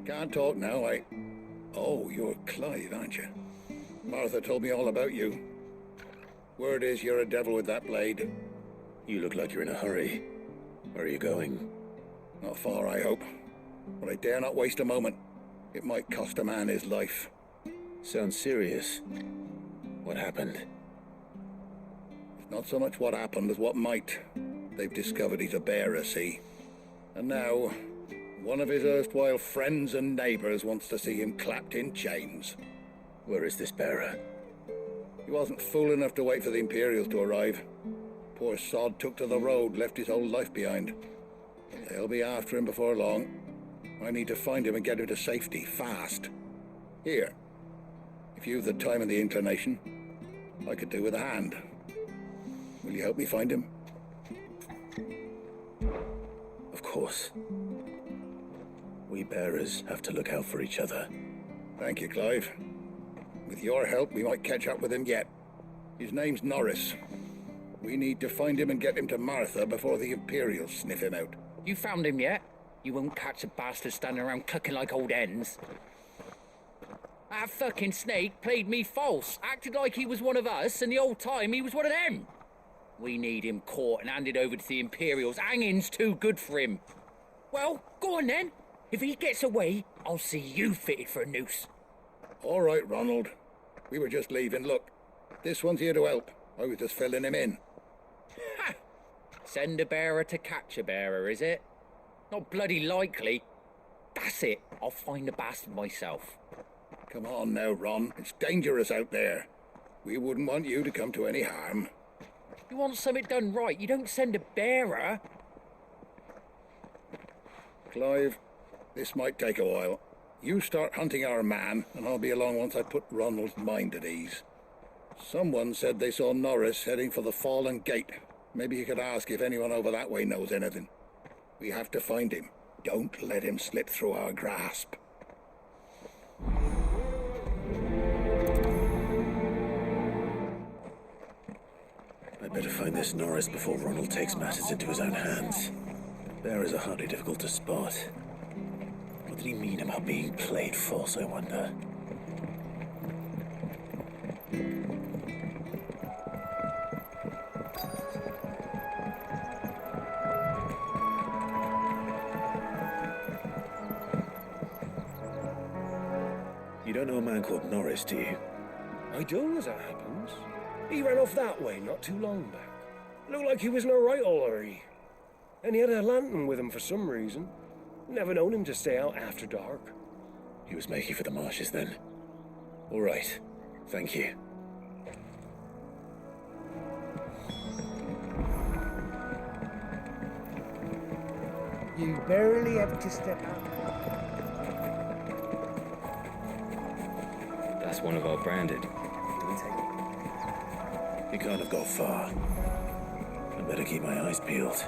Can't talk now, Oh, you're Clive, aren't you? Martha told me all about you. Word is you're a devil with that blade. You look like you're in a hurry. Where are you going? Not far, I hope. But I dare not waste a moment. It might cost a man his life. Sounds serious. What happened? It's not so much what happened as what might. They've discovered he's a bearer, see? And now, one of his erstwhile friends and neighbors wants to see him clapped in chains. Where is this bearer? He wasn't fool enough to wait for the Imperials to arrive. Poor sod took to the road, left his whole life behind. They'll be after him before long. I need to find him and get him to safety, fast. Here, if you've the time and the inclination, I could do with a hand. Will you help me find him? Of course. We bearers have to look out for each other. Thank you, Clive. With your help, we might catch up with him yet. His name's Norris. We need to find him and get him to Martha before the Imperials sniff him out. You found him yet? You won't catch a bastard standing around clucking like old hens. That fucking snake played me false, acted like he was one of us, and the whole time he was one of them. We need him caught and handed over to the Imperials. Hanging's too good for him. Well, go on then. If he gets away, I'll see you fitted for a noose. All right, Ronald. We were just leaving. Look, this one's here to help. I was just filling him in. Ha! Send a bearer to catch a bearer, is it? Not bloody likely. That's it. I'll find the bastard myself. Come on now, Ron. It's dangerous out there. We wouldn't want you to come to any harm. You want something done right, you don't send a bearer. Clive, this might take a while. You start hunting our man, and I'll be along once I put Ronald's mind at ease. Someone said they saw Norris heading for the Fallen Gate. Maybe you could ask if anyone over that way knows anything. We have to find him. Don't let him slip through our grasp. I better find this Norris before Ronald takes matters into his own hands. Bearers are hardly difficult to spot. What did he mean about being played false, I wonder? You don't know a man called Norris, do you? I do, as it happens. He ran off that way not too long back. Looked like he was in a right all hurry. And he had a lantern with him for some reason. Never known him to stay out after dark. He was making for the marshes then. All right. Thank you. You barely have to step out. That's one of our branded. He can't have got far. I better keep my eyes peeled.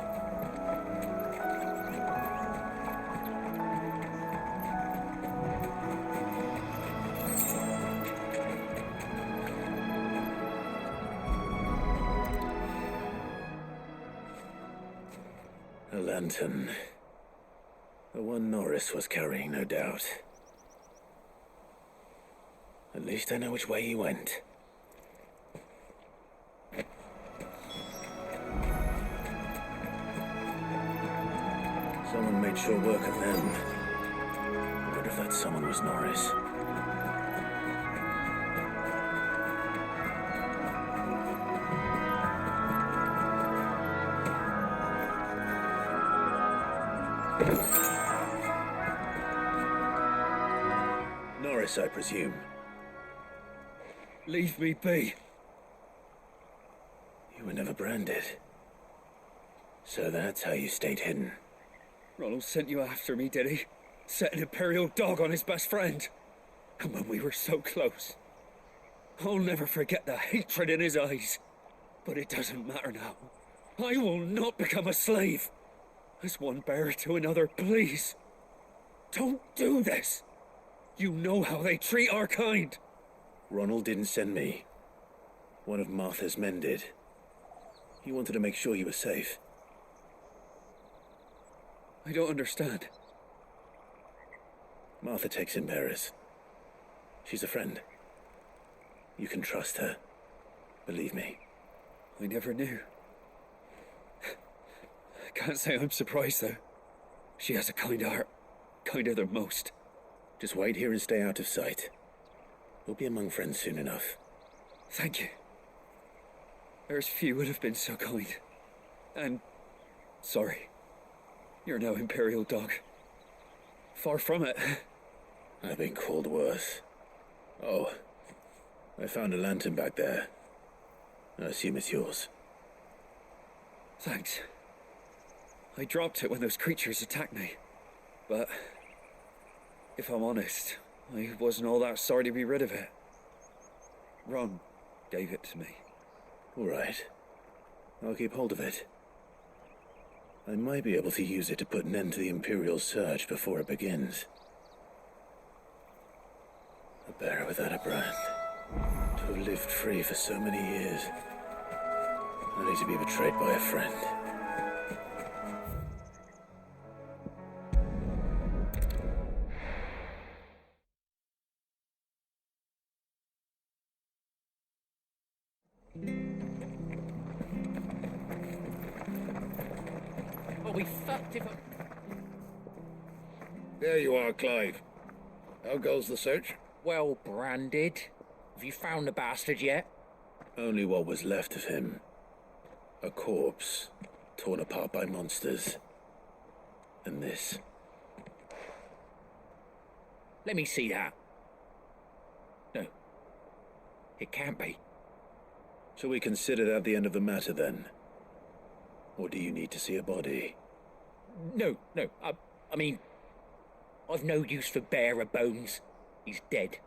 A lantern. The one Norris was carrying, no doubt. At least I know which way he went. Someone made sure work of them. I wonder if that someone was Norris. Norris, I presume. Leave me be. You were never branded. So that's how you stayed hidden. Ronald sent you after me, did he? Set an Imperial dog on his best friend. And when we were so close. I'll never forget the hatred in his eyes. But it doesn't matter now. I will not become a slave. As one bearer to another, please. Don't do this. You know how they treat our kind. Ronald didn't send me. One of Martha's men did. He wanted to make sure you were safe. I don't understand. Martha takes in bearers. She's a friend. You can trust her. Believe me. I never knew. I can't say I'm surprised, though. She has a kind heart. Kinder than most. Just wait here and stay out of sight. We'll be among friends soon enough. Thank you. There's few would have been so kind. And... sorry. You're no Imperial dog. Far from it. I've been called worse. Oh, I found a lantern back there. I assume it's yours. Thanks. I dropped it when those creatures attacked me. But... if I'm honest, I wasn't all that sorry to be rid of it. Ron gave it to me. All right. I'll keep hold of it. I might be able to use it to put an end to the Imperial surge before it begins. A bearer without a brand. To have lived free for so many years. Only to be betrayed by a friend. I'll be fucked if I... There you are, Clive. How goes the search? Well branded. Have you found the bastard yet? Only what was left of him. A corpse, torn apart by monsters. And this. Let me see that. No. It can't be. Shall we consider that the end of the matter, then? Or do you need to see a body? No. I mean... I've no use for bearer bones. He's dead.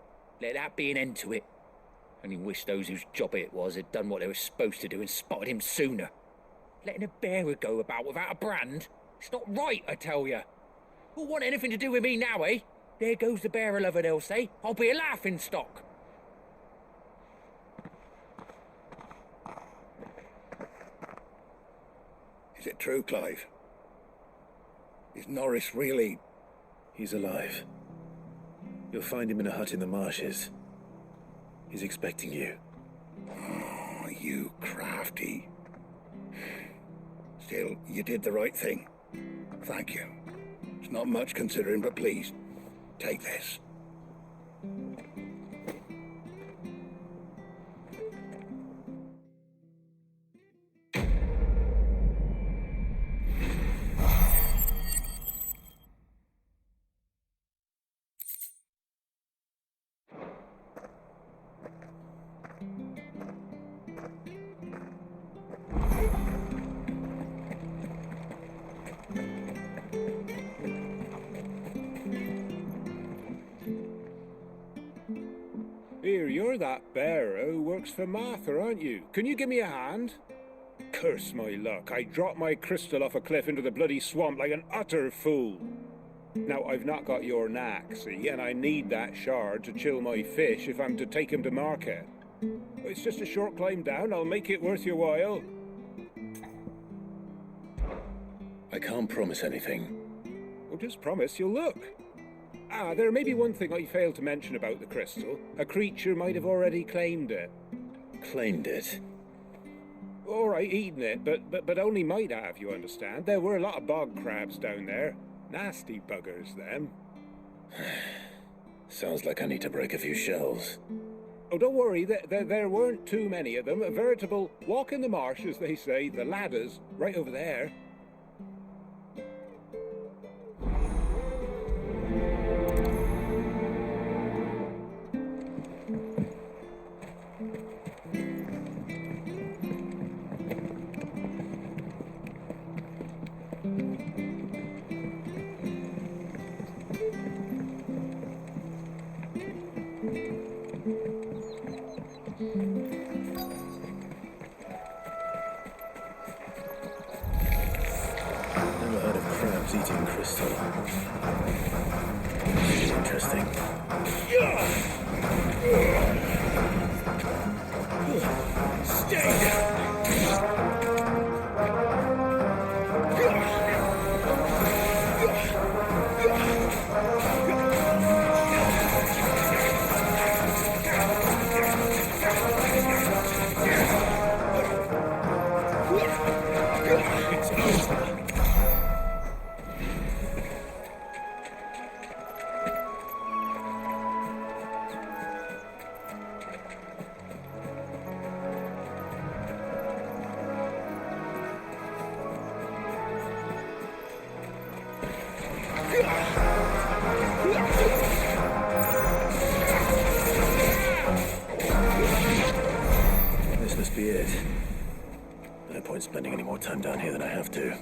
Let that be an end to it. Only wish those whose job it was had done what they were supposed to do and spotted him sooner. Letting a bearer go about without a brand? It's not right, I tell you. Who'll want anything to do with me now, eh? There goes the bearer lover, they'll say. I'll be a laughing stock. Is it true, Clive? Is Norris really... He's alive. You'll find him in a hut in the marshes. He's expecting you. Oh, you crafty. Still, you did the right thing. Thank you. It's not much considering, but please, take this. Here, you're that bearer who works for Martha, aren't you? Can you give me a hand? Curse my luck, I dropped my crystal off a cliff into the bloody swamp like an utter fool. Now, I've not got your knack, see, and I need that shard to chill my fish if I'm to take him to market. It's just a short climb down, I'll make it worth your while. I can't promise anything. Well, just promise you'll look. Ah, there may be one thing I failed to mention about the crystal. A creature might have already claimed it. Claimed it. All right, eaten it, but only might have, you understand. There were a lot of bog crabs down there. Nasty buggers, them. Sounds like I need to break a few shells. Oh, don't worry, there weren't too many of them. A veritable walk in the marsh, as they say, the ladders, right over there. Never heard of crabs eating crystal. Interesting. Stay down! point spending any more time down here than I have to.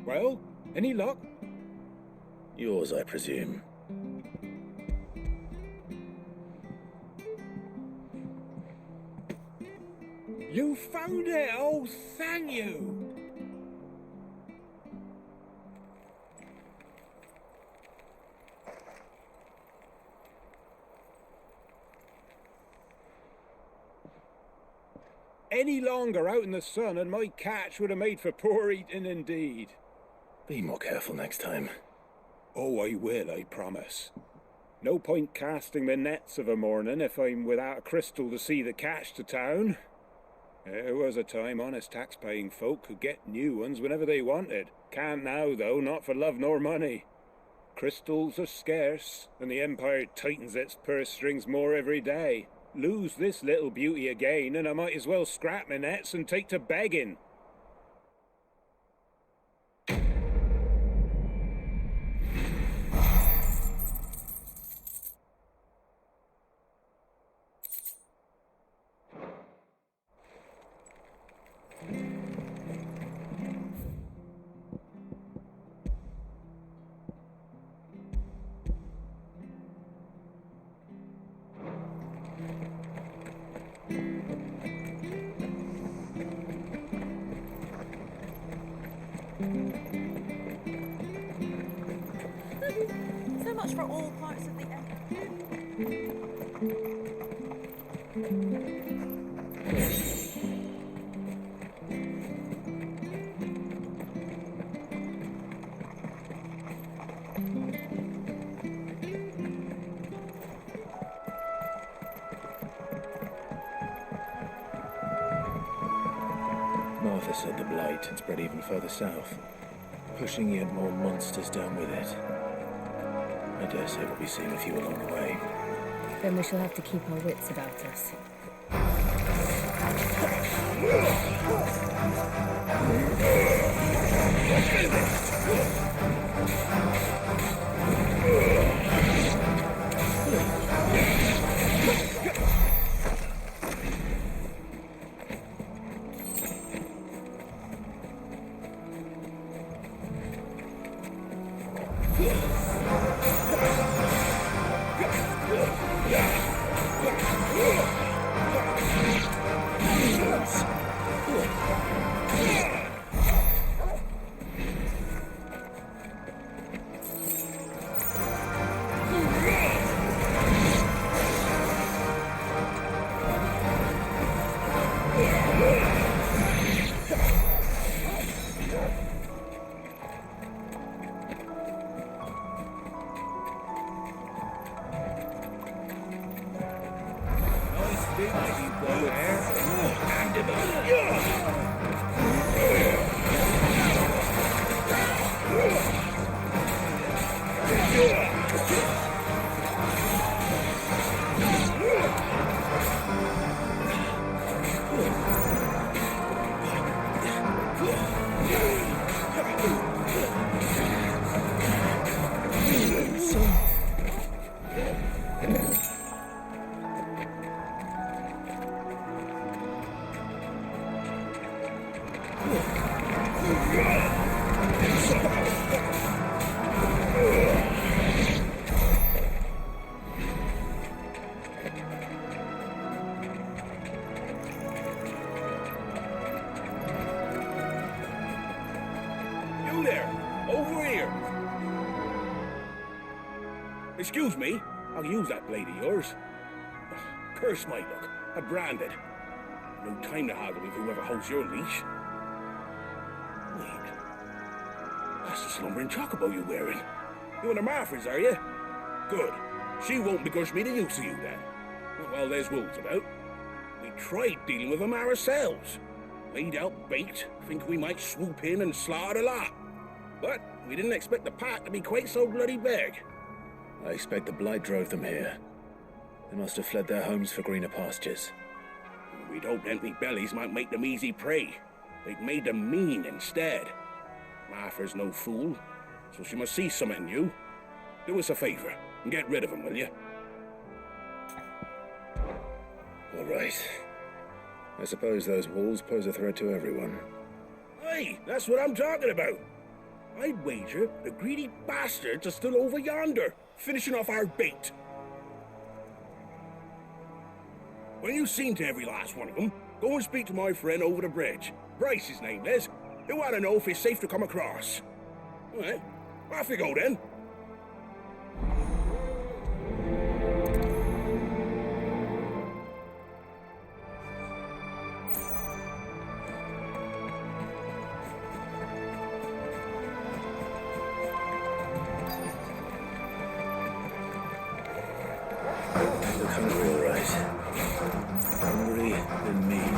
Well, any luck? Yours, I presume. You found it! Oh, thank you! Any longer out in the sun and my catch would have made for poor eating indeed. Be more careful next time. Oh, I will, I promise. No point casting my nets of a morning if I'm without a crystal to see the catch to town. There was a time honest tax-paying folk could get new ones whenever they wanted. Can't now, though, not for love nor money. Crystals are scarce, and the Empire tightens its purse strings more every day. Lose this little beauty again, and I might as well scrap my nets and take to begging. So much for all parts of the empire. Martha said the blight had spread even further south, pushing yet more monsters down with it. I dare say we'll be seeing a few along the way. Then we shall have to keep our wits about us. You there! Over here! Excuse me, I'll use that blade of yours. Curse my luck, I'm branded. No time to haggle with whoever holds your leash. Wait, that's the slumbering chocobo you're wearing. You and the Marfors, are you? Good. She won't begrudge me the use of you then. Well, there's wolves about. We tried dealing with them ourselves. Laid out baked, think we might swoop in and slaughter the lot. But We didn't expect the pack to be quite so bloody big. I expect the Blight drove them here. They must have fled their homes for greener pastures. We'd hoped empty bellies might make them easy prey. They'd made them mean instead. Martha's no fool, so she must see something in you. Do us a favor and get rid of them, will you? All right. I suppose those wolves pose a threat to everyone. Aye, that's what I'm talking about. I'd wager the greedy bastards are still over yonder, finishing off our bait. When you've seen to every last one of them, go and speak to my friend over the bridge. Bryce, his name is. He'll want to know if it's safe to come across. All right, off you go then. Look hungry, all right. Hungry and mean.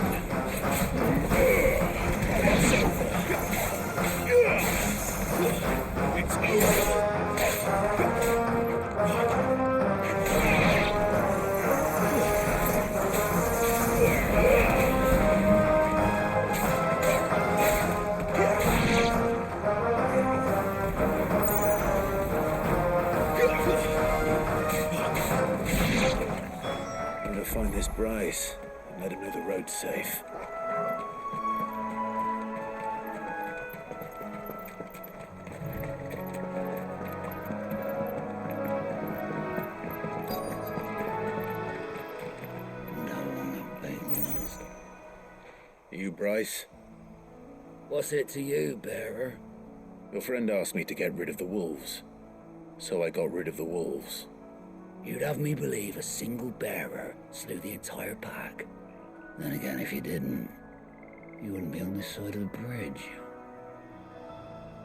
It's over. I'm gonna find this Bryce and let him know the road's safe. You, Bryce? What's it to you, bearer? Your friend asked me to get rid of the wolves. So I got rid of the wolves. You'd have me believe a single bearer slew the entire pack. Then again, if you didn't, you wouldn't be on this side of the bridge.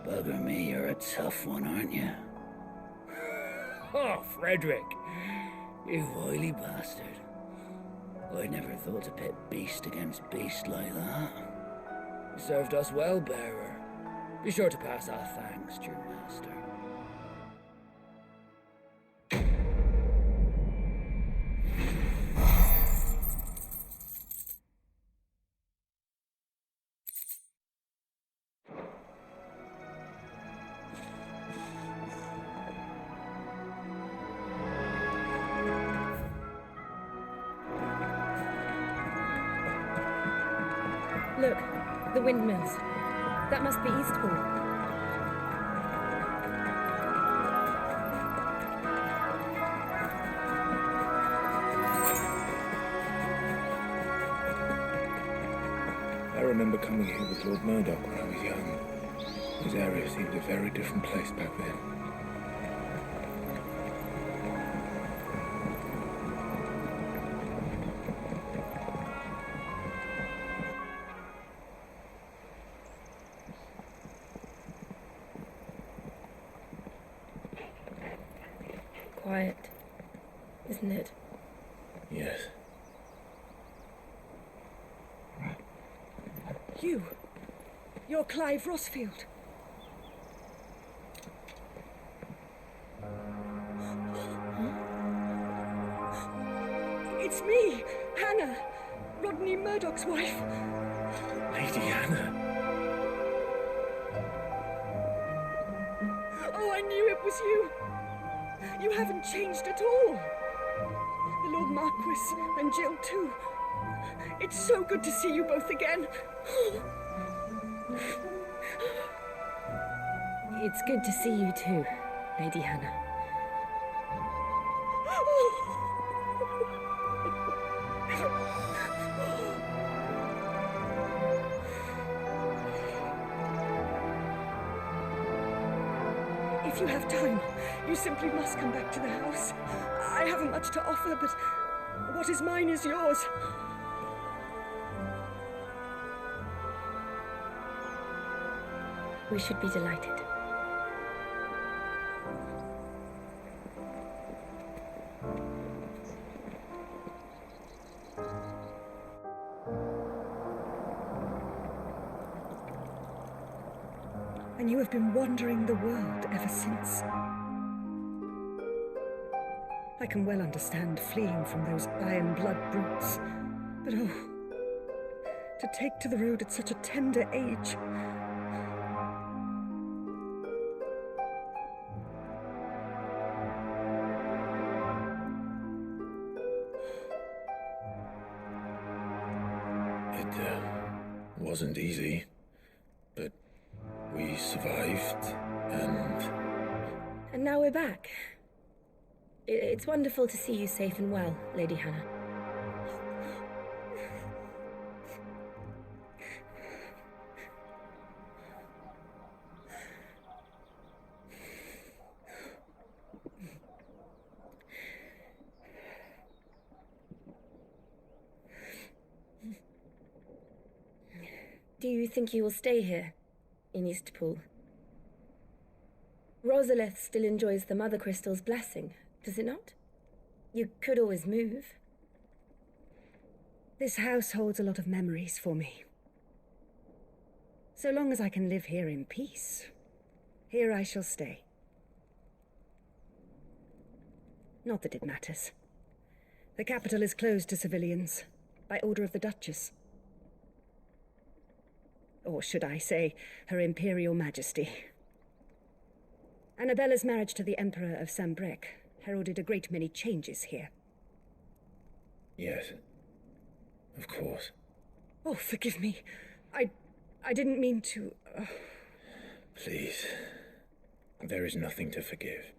Bugger me, you're a tough one, aren't you? Oh, Frederick! You wily bastard. I'd never thought to pit beast against beast like that. You served us well, bearer. Be sure to pass our thanks to your master. Look, the windmills. That must be Eastbourne. I remember coming here with Lord Murdoch when I was young. This area seemed a very different place back then. Quiet, isn't it? Yes. You're Clive Rossfield. It's me, Hannah, Rodney Murdoch's wife. Lady Hannah. Oh, I knew it was you. You haven't changed at all. The Lord Marquis and Jill too. It's so good to see you both again. It's good to see you too, Lady Hannah. If you have time, you simply must come back to the house. I haven't much to offer, but what is mine is yours. We should be delighted. Are and you have been wandering the world ever since. I can well understand fleeing from those iron blood brutes, but oh, to take to the road at such a tender age. It wasn't easy, but we survived, and... And now we're back. It's wonderful to see you safe and well, Lady Hannah. Do you think you will stay here, in Eastpool? Rosalith still enjoys the Mother Crystal's blessing, does it not? You could always move. This house holds a lot of memories for me. So long as I can live here in peace, here I shall stay. Not that it matters. The capital is closed to civilians, by order of the Duchess. Or should I say, Her Imperial Majesty. Annabella's marriage to the Emperor of Sambrec heralded a great many changes here. Yes, of course. Oh, forgive me. I didn't mean to... Please, there is nothing to forgive.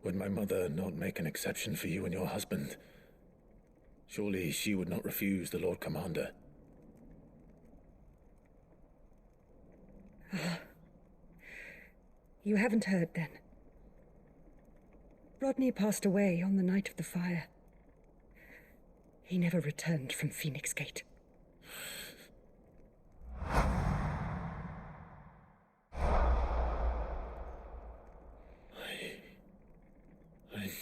Would my mother not make an exception for you and your husband? Surely she would not refuse the Lord Commander. You haven't heard, then. Rodney passed away on the night of the fire. He never returned from Phoenix Gate. I'm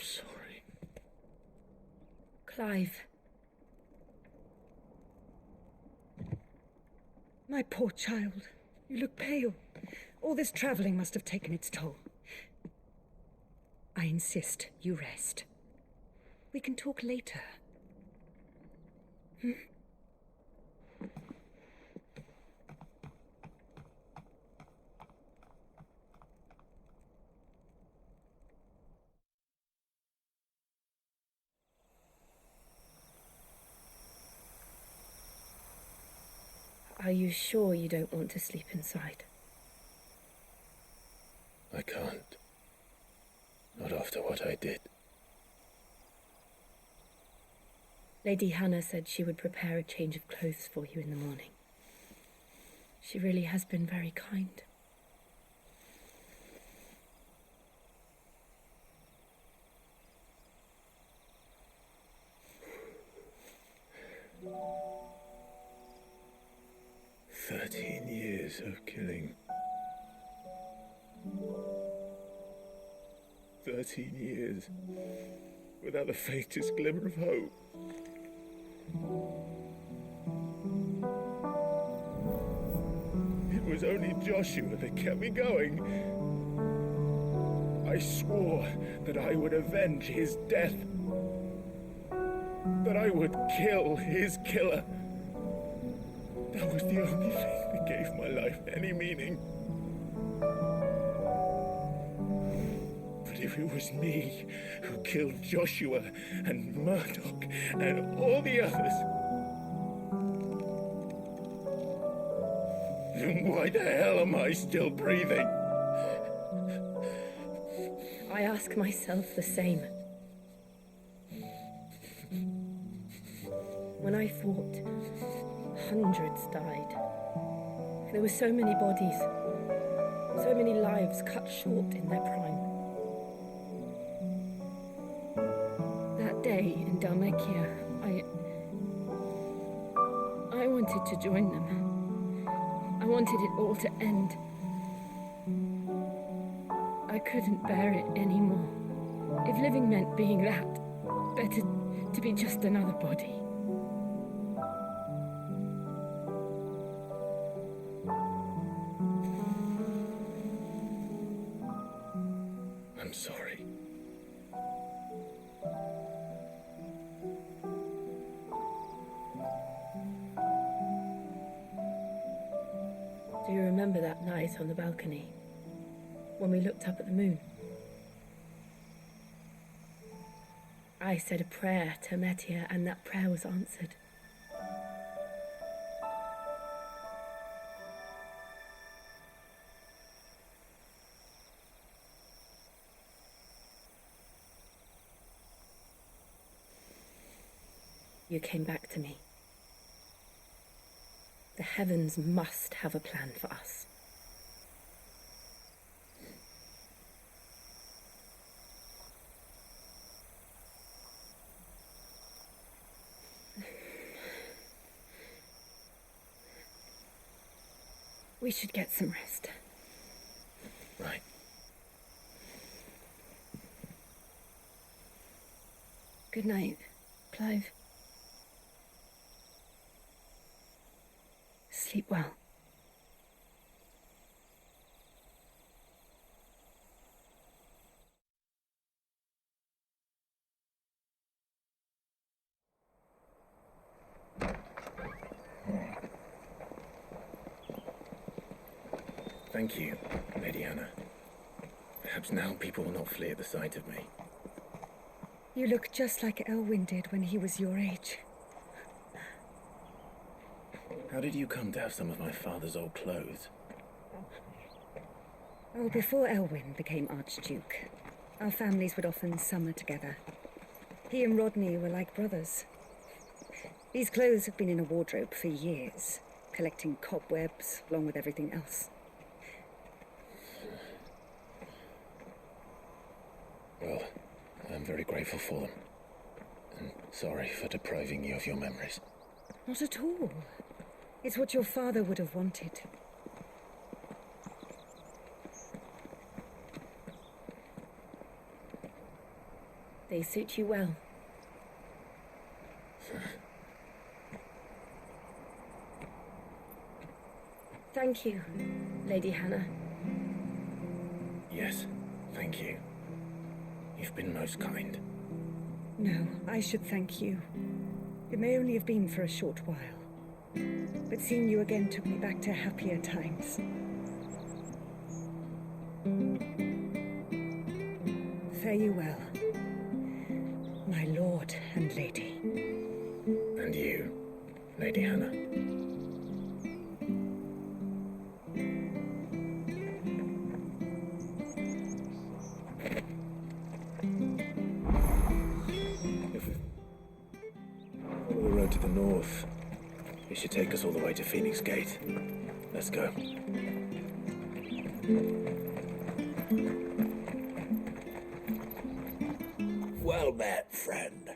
sorry. Clive. My poor child. You look pale. All this traveling must have taken its toll. I insist you rest. We can talk later. Are you sure you don't want to sleep inside? I can't. Not after what I did. Lady Hannah said she would prepare a change of clothes for you in the morning. She really has been very kind. "13 years of killing. 13 years without the faintest glimmer of hope. It was only Joshua that kept me going. I swore that I would avenge his death. That I would kill his killer. That was the only thing that gave my life any meaning. But if it was me who killed Joshua and Murdoch and all the others, then why the hell am I still breathing? I ask myself the same. When I fought, hundreds died. There were so many bodies, so many lives cut short in their prime. That day in Dalmekia, I wanted to join them. I wanted it all to end. I couldn't bear it anymore. If living meant being that, better to be just another body. remember that night on the balcony, when we looked up at the moon? I said a prayer to Metia, and that prayer was answered. You came back to me. The heavens must have a plan for us. We should get some rest. Right. Good night, Clive. Sleep well. Thank you, Lady Hannah. Perhaps now people will not flee at the sight of me. You look just like Elwyn did when he was your age. How did you come to have some of my father's old clothes? Oh, before Elwyn became Archduke, our families would often summer together. He and Rodney were like brothers. These clothes have been in a wardrobe for years, collecting cobwebs along with everything else. Well, I'm very grateful for them. And sorry for depriving you of your memories. Not at all. It's what your father would have wanted. They suit you well. Thank you, Lady Hannah. Yes, thank you. You've been most kind. No, I should thank you. It may only have been for a short while, but seeing you again took me back to happier times. Fare you well, my lord and lady. And you, Lady Hannah. Follow the road to the north. It should take us all the way to Phoenix Gate. Let's go. Well met, friend.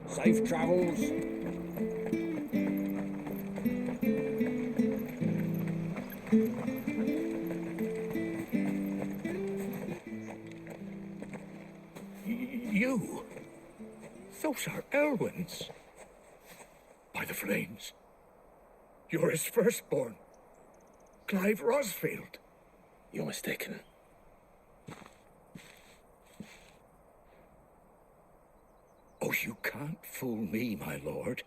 Safe travels. You? Those are Elwyn's. By the flames. You're his firstborn. Clive Rosfield. You're mistaken. Oh, you can't fool me, my lord.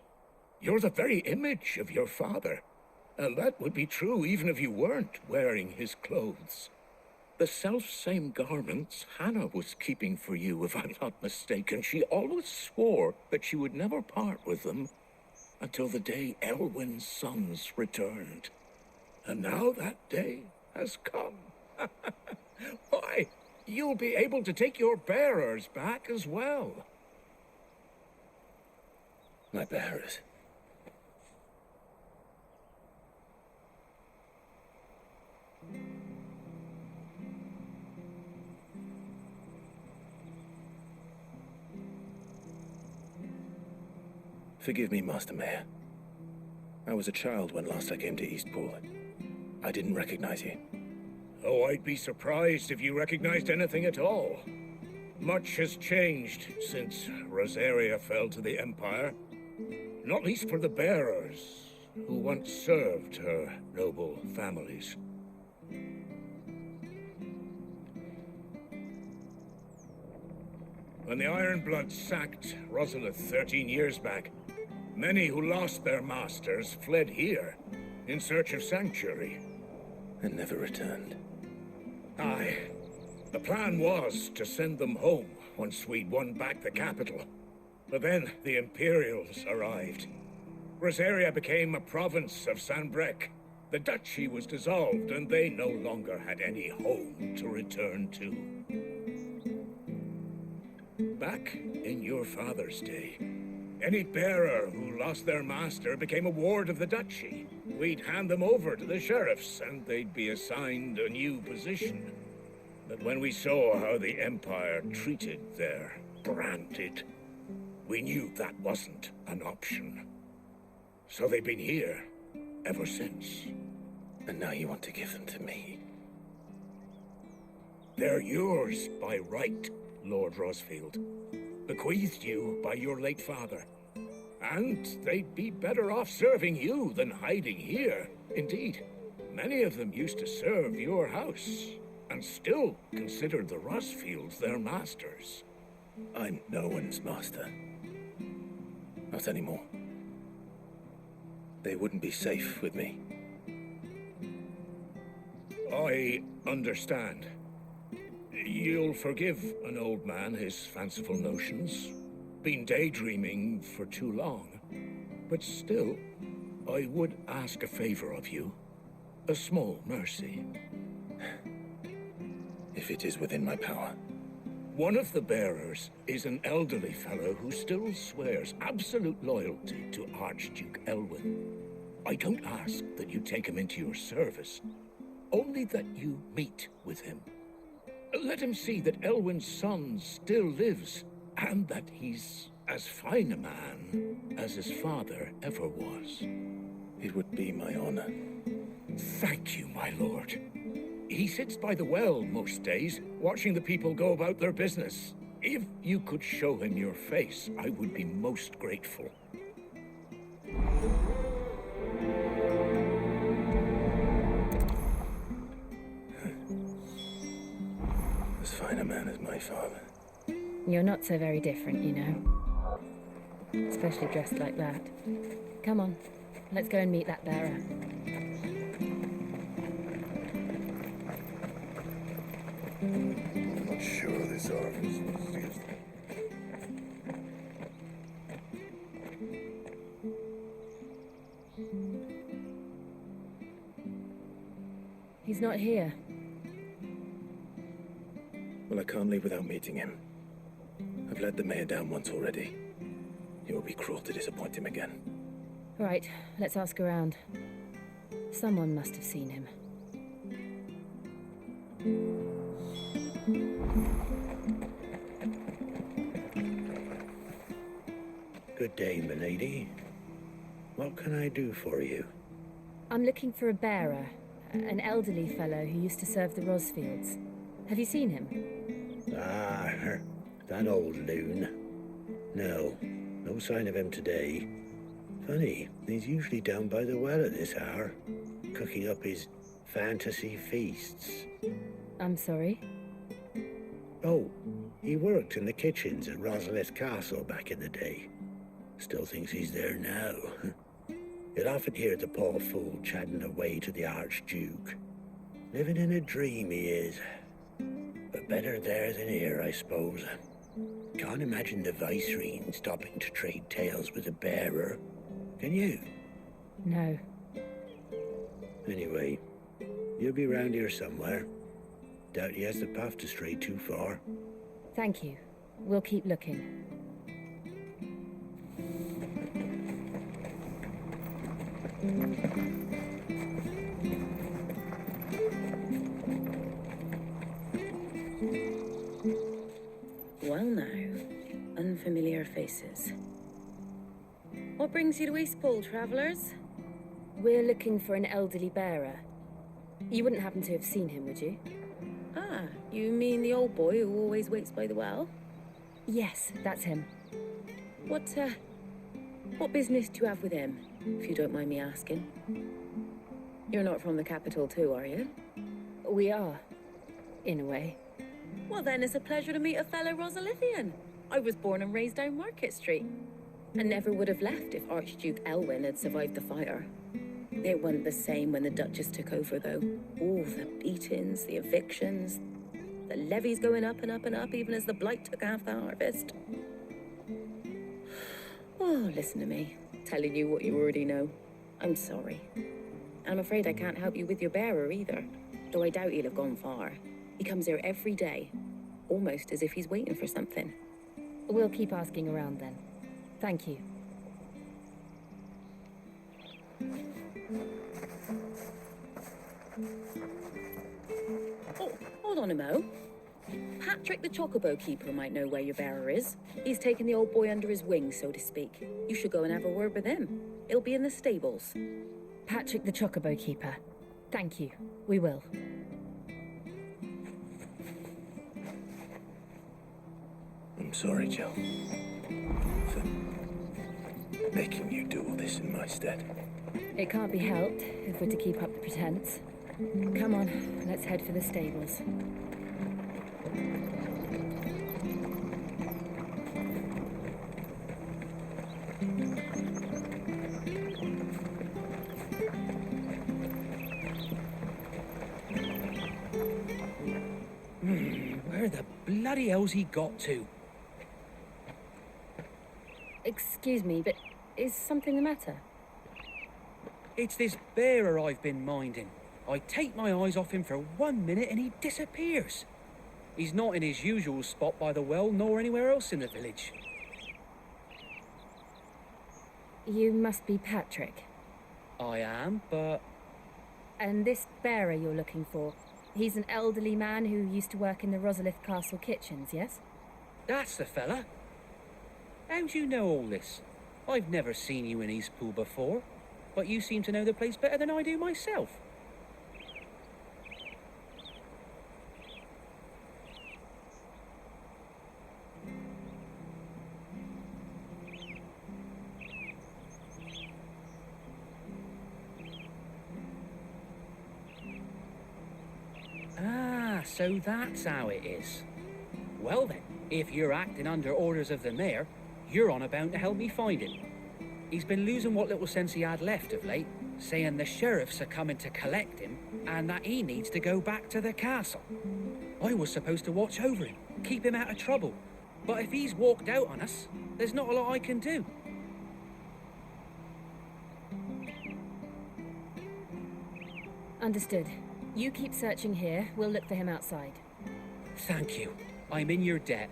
You're the very image of your father. And that would be true even if you weren't wearing his clothes. The self-same garments Hannah was keeping for you, if I'm not mistaken. She always swore that she would never part with them until the day Elwyn's sons returned. And now that day has come. Why, you'll be able to take your bearers back as well. My bearers. Forgive me, Master Mayor. I was a child when last I came to Eastpool. I didn't recognize you. Oh, I'd be surprised if you recognized anything at all. Much has changed since Rosaria fell to the Empire. Not least for the bearers, who once served her noble families. When the Ironbloods sacked Rosalith 13 years back, Many who lost their masters fled here, in search of sanctuary. And never returned. Aye. The plan was to send them home once we'd won back the capital. But then the Imperials arrived. Rosaria became a province of Sanbreque. The duchy was dissolved, and they no longer had any home to return to. Back in your father's day, any bearer who lost their master became a ward of the duchy. We'd hand them over to the sheriffs, and they'd be assigned a new position. But when we saw how the Empire treated their branded, we knew that wasn't an option. So they've been here ever since. And now you want to give them to me? They're yours by right, Lord Rosfield. Bequeathed you by your late father. And they'd be better off serving you than hiding here. Indeed, many of them used to serve your house, and still considered the Rosfields their masters. I'm no one's master. Not anymore. They wouldn't be safe with me. I understand. You'll forgive an old man his fanciful notions. Been daydreaming for too long. But still, I would ask a favor of you. A small mercy. If it is within my power. One of the bearers is an elderly fellow who still swears absolute loyalty to Archduke Elwyn. I don't ask that you take him into your service, only that you meet with him. Let him see that Elwyn's son still lives, and that he's as fine a man as his father ever was. It would be my honor. Thank you, my lord. He sits by the well most days, watching the people go about their business. If you could show him your face, I would be most grateful. As fine a man as my father. You're not so very different, you know. Especially dressed like that. Come on, let's go and meet that bearer. I'm not sure this orifice was used. He's not here. Well, I can't leave without meeting him. I've let the mayor down once already. It would be cruel to disappoint him again. Right, let's ask around. Someone must have seen him. Good day, milady. What can I do for you? I'm looking for a bearer, an elderly fellow who used to serve the Rosfields. Have you seen him? Ah, that old loon. No sign of him today. Funny, he's usually down by the well at this hour, cooking up his fantasy feasts. I'm sorry? Oh, he worked in the kitchens at Rosalith Castle back in the day. Still thinks he's there now. You'll often hear the poor fool chatting away to the Archduke. Living in a dream he is. But better there than here, I suppose. Can't imagine the Vicereine stopping to trade tales with a bearer. Can you? No. Anyway, you'll be round here somewhere. Doubt he has the path to stray too far. Thank you. We'll keep looking. Well now, unfamiliar faces. What brings you to Eastpool, travellers? We're looking for an elderly bearer. You wouldn't happen to have seen him, would you? Ah, you mean the old boy who always waits by the well? Yes, that's him. What business do you have with him, if you don't mind me asking? You're not from the capital too, are you? We are, in a way. Well then, it's a pleasure to meet a fellow Rosalithian. I was born and raised down Market Street. and never would have left if Archduke Elwyn had survived the fire. It wasn't the same when the Duchess took over, though. All the beatings, the evictions, the levies going up and up and up, even as the blight took half the harvest. Oh, listen to me, telling you what you already know. I'm sorry. I'm afraid I can't help you with your bearer either, though I doubt he'll have gone far. He comes here every day, almost as if he's waiting for something. We'll keep asking around then. Thank you. Oh, hold on a mo. Patrick the Chocobo Keeper might know where your bearer is. He's taken the old boy under his wing, so to speak. You should go and have a word with him. He'll be in the stables. Patrick the Chocobo Keeper. Thank you. We will. I'm sorry, Jill, for making you do all this in my stead. It can't be helped if we're to keep up the pretense. Come on, let's head for the stables. Where the bloody hell's he got to? Excuse me, but is something the matter? It's this bearer I've been minding. I take my eyes off him for 1 minute and he disappears. He's not in his usual spot by the well, nor anywhere else in the village. You must be Patrick. I am, but... And this bearer you're looking for, he's an elderly man who used to work in the Rosalith Castle kitchens, yes? That's the fella. How do you know all this? I've never seen you in Eastpool before, but you seem to know the place better than I do myself. Ah, so that's how it is. Well then, if you're acting under orders of the mayor, you're on about to help me find him. He's been losing what little sense he had left of late, saying the sheriffs are coming to collect him and that he needs to go back to the castle. I was supposed to watch over him, keep him out of trouble. But if he's walked out on us, there's not a lot I can do. Understood. You keep searching here, we'll look for him outside. Thank you. I'm in your debt.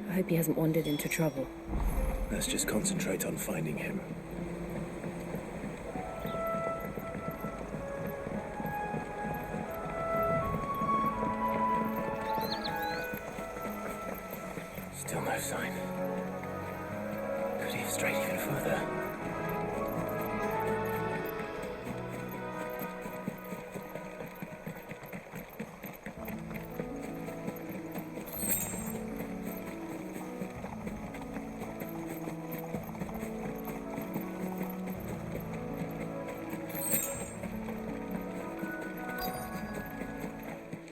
I hope he hasn't wandered into trouble. Let's just concentrate on finding him. Still no sign. Could he have strayed even further?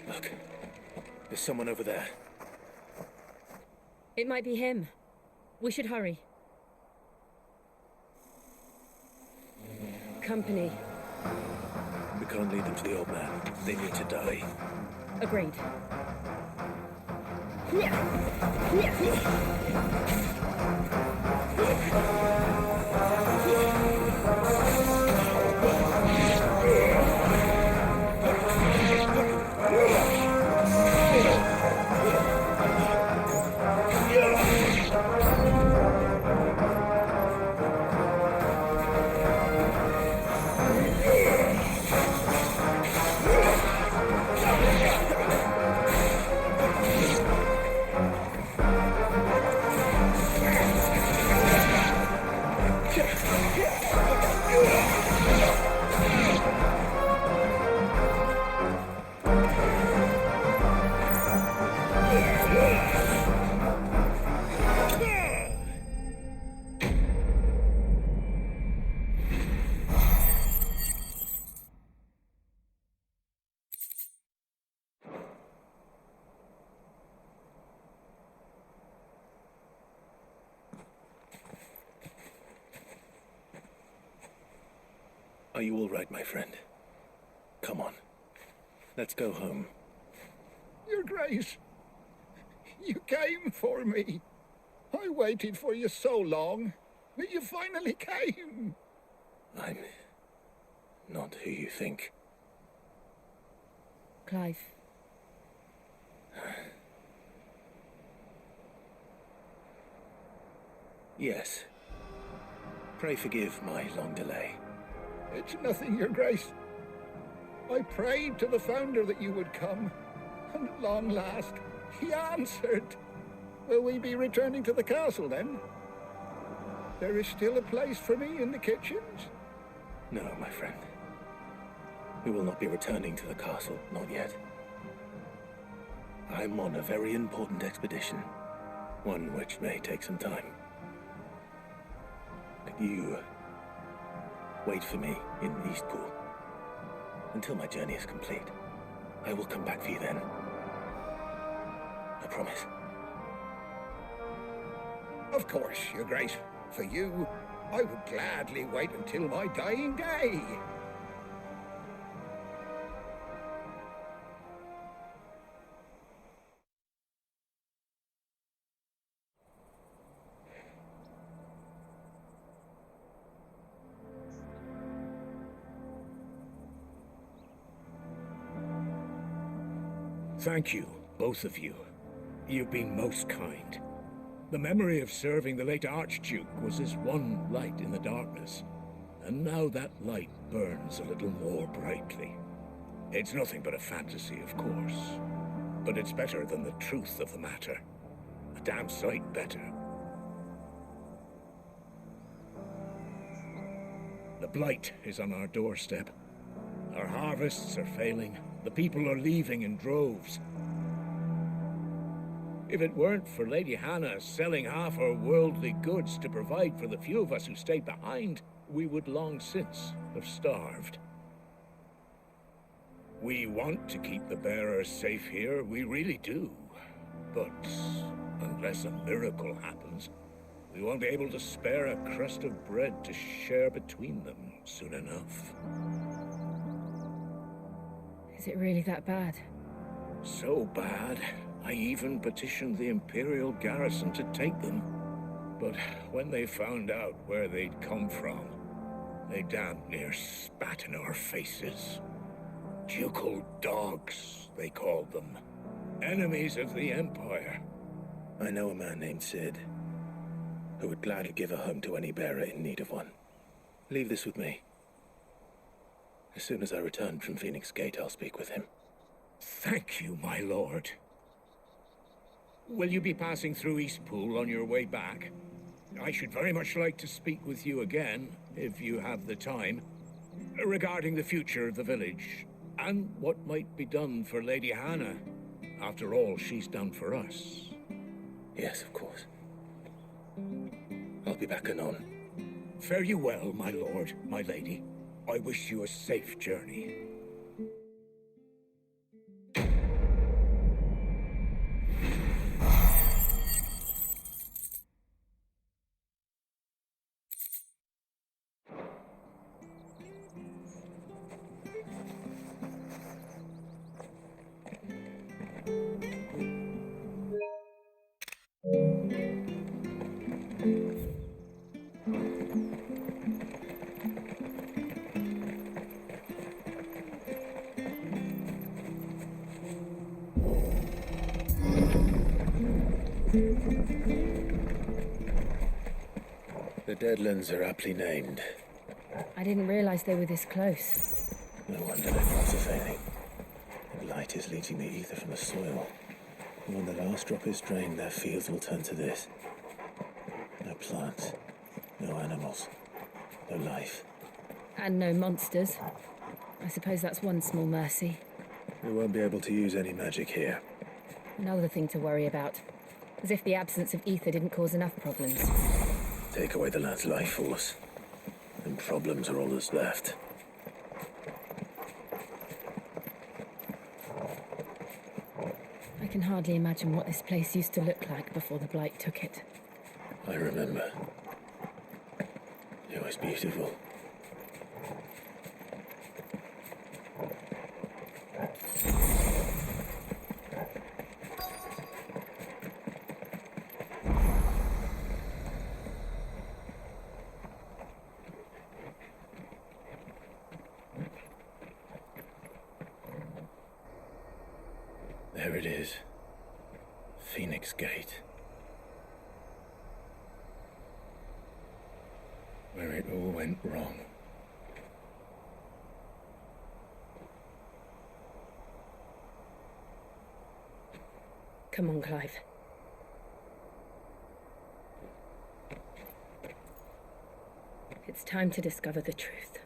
Look, there's someone over there. It might be him. We should hurry. Company. We can't lead them to the old man. They need to die. Agreed. Are you all right, my friend? Come on. Let's go home. Your Grace, you came for me. I waited for you so long, but you finally came. I'm not who you think. Clive. Yes. Pray forgive my long delay. It's nothing, Your Grace. I prayed to the Founder that you would come, and at long last, he answered. Will we be returning to the castle, then? There is still a place for me in the kitchens? No, my friend. We will not be returning to the castle, not yet. I'm on a very important expedition, one which may take some time. Could you wait for me in Eastpool until my journey is complete? I will come back for you then. I promise. Of course, Your Grace. For you, I would gladly wait until my dying day. Thank you, both of you. You've been most kind. The memory of serving the late Archduke was as one light in the darkness, and now that light burns a little more brightly. It's nothing but a fantasy, of course, but it's better than the truth of the matter. A damn sight better. The blight is on our doorstep. Our harvests are failing. The people are leaving in droves. If it weren't for Lady Hannah selling half her worldly goods to provide for the few of us who stayed behind, we would long since have starved. We want to keep the bearers safe here, we really do. But unless a miracle happens, we won't be able to spare a crust of bread to share between them soon enough. Is it really that bad? So bad, I even petitioned the Imperial garrison to take them. But when they found out where they'd come from, they damn near spat in our faces. Ducal dogs, they called them. Enemies of the Empire. I know a man named Sid, who would gladly give a home to any bearer in need of one. Leave this with me. As soon as I return from Phoenix Gate, I'll speak with him. Thank you, my lord. Will you be passing through Eastpool on your way back? I should very much like to speak with you again, if you have the time, regarding the future of the village, and what might be done for Lady Hannah, after all she's done for us. Yes, of course. I'll be back anon. Fare you well, my lord, my lady. I wish you a safe journey. The Deadlands are aptly named. I didn't realize they were this close. No wonder their crops are failing. The blight is leaching the ether from the soil. And when the last drop is drained, their fields will turn to this. No plants, no animals, no life. And no monsters. I suppose that's one small mercy. We won't be able to use any magic here. Another thing to worry about. As if the absence of ether didn't cause enough problems. Take away the lad's life force, and problems are all that's left. I can hardly imagine what this place used to look like before the blight took it. I remember. It was beautiful. There it is. Phoenix Gate. Where it all went wrong. Come on, Clive. It's time to discover the truth.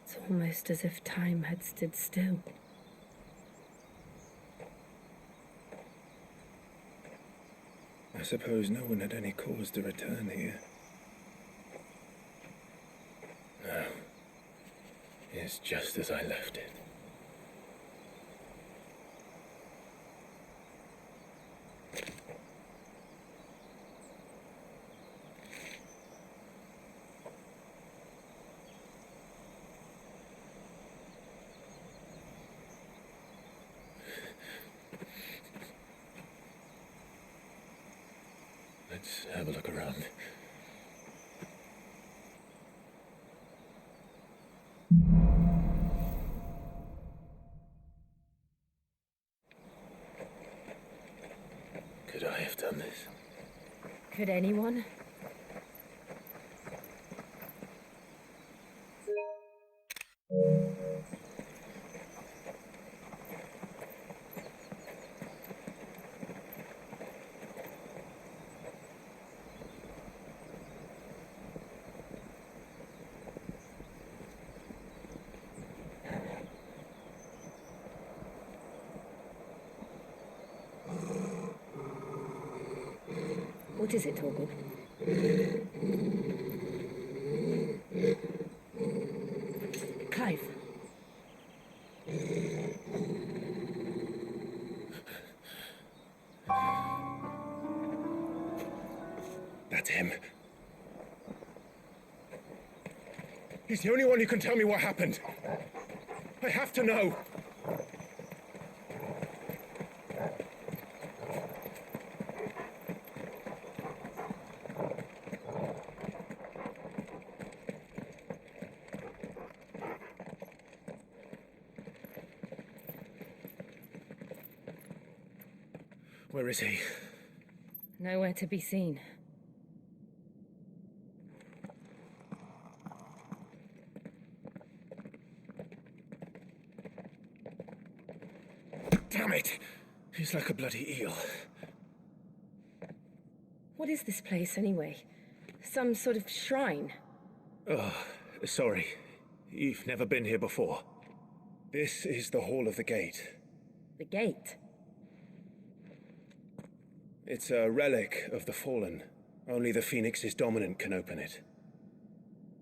It's almost as if time had stood still. I suppose no one had any cause to return here. No. It's just as I left it. Let's have a look around. Could I have done this? Could anyone? What is it, Torgal? Clive. That's him. He's the only one who can tell me what happened. I have to know. Where is he? Nowhere to be seen. Damn it! He's like a bloody eel. What is this place, anyway? Some sort of shrine? Oh, sorry. You've never been here before. This is the Hall of the Gate. The gate? It's a relic of the Fallen. Only the Phoenix's dominant can open it.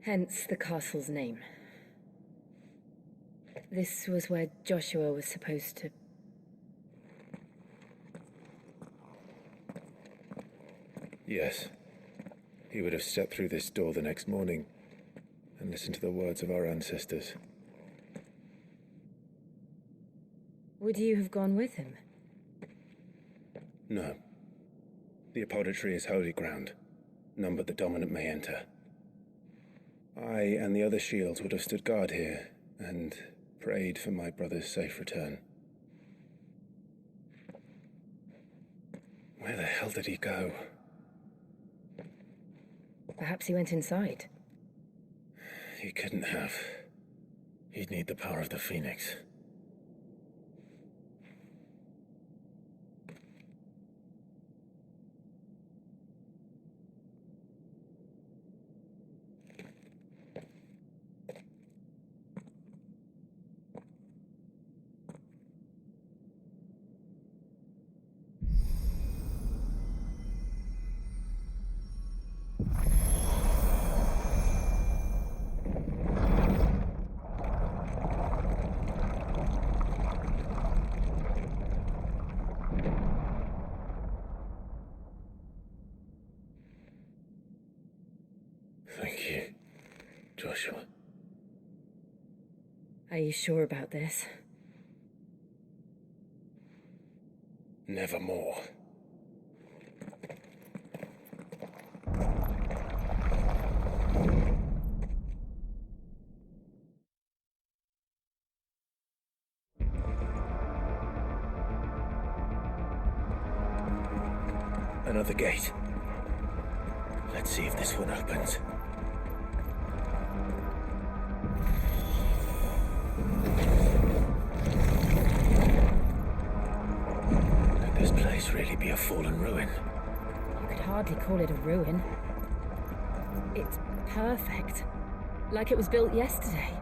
Hence the castle's name. This was where Joshua was supposed to... Yes. He would have stepped through this door the next morning and listened to the words of our ancestors. Would you have gone with him? No. The apodatory is holy ground. None but the dominant may enter. I and the other shields would have stood guard here and prayed for my brother's safe return. Where the hell did he go? Perhaps he went inside. He couldn't have. He'd need the power of the Phoenix. Joshua. Are you sure about this? Nevermore. Another gate. Let's see if this one opens. Could this place really be a fallen ruin? You could hardly call it a ruin. It's perfect. Like it was built yesterday.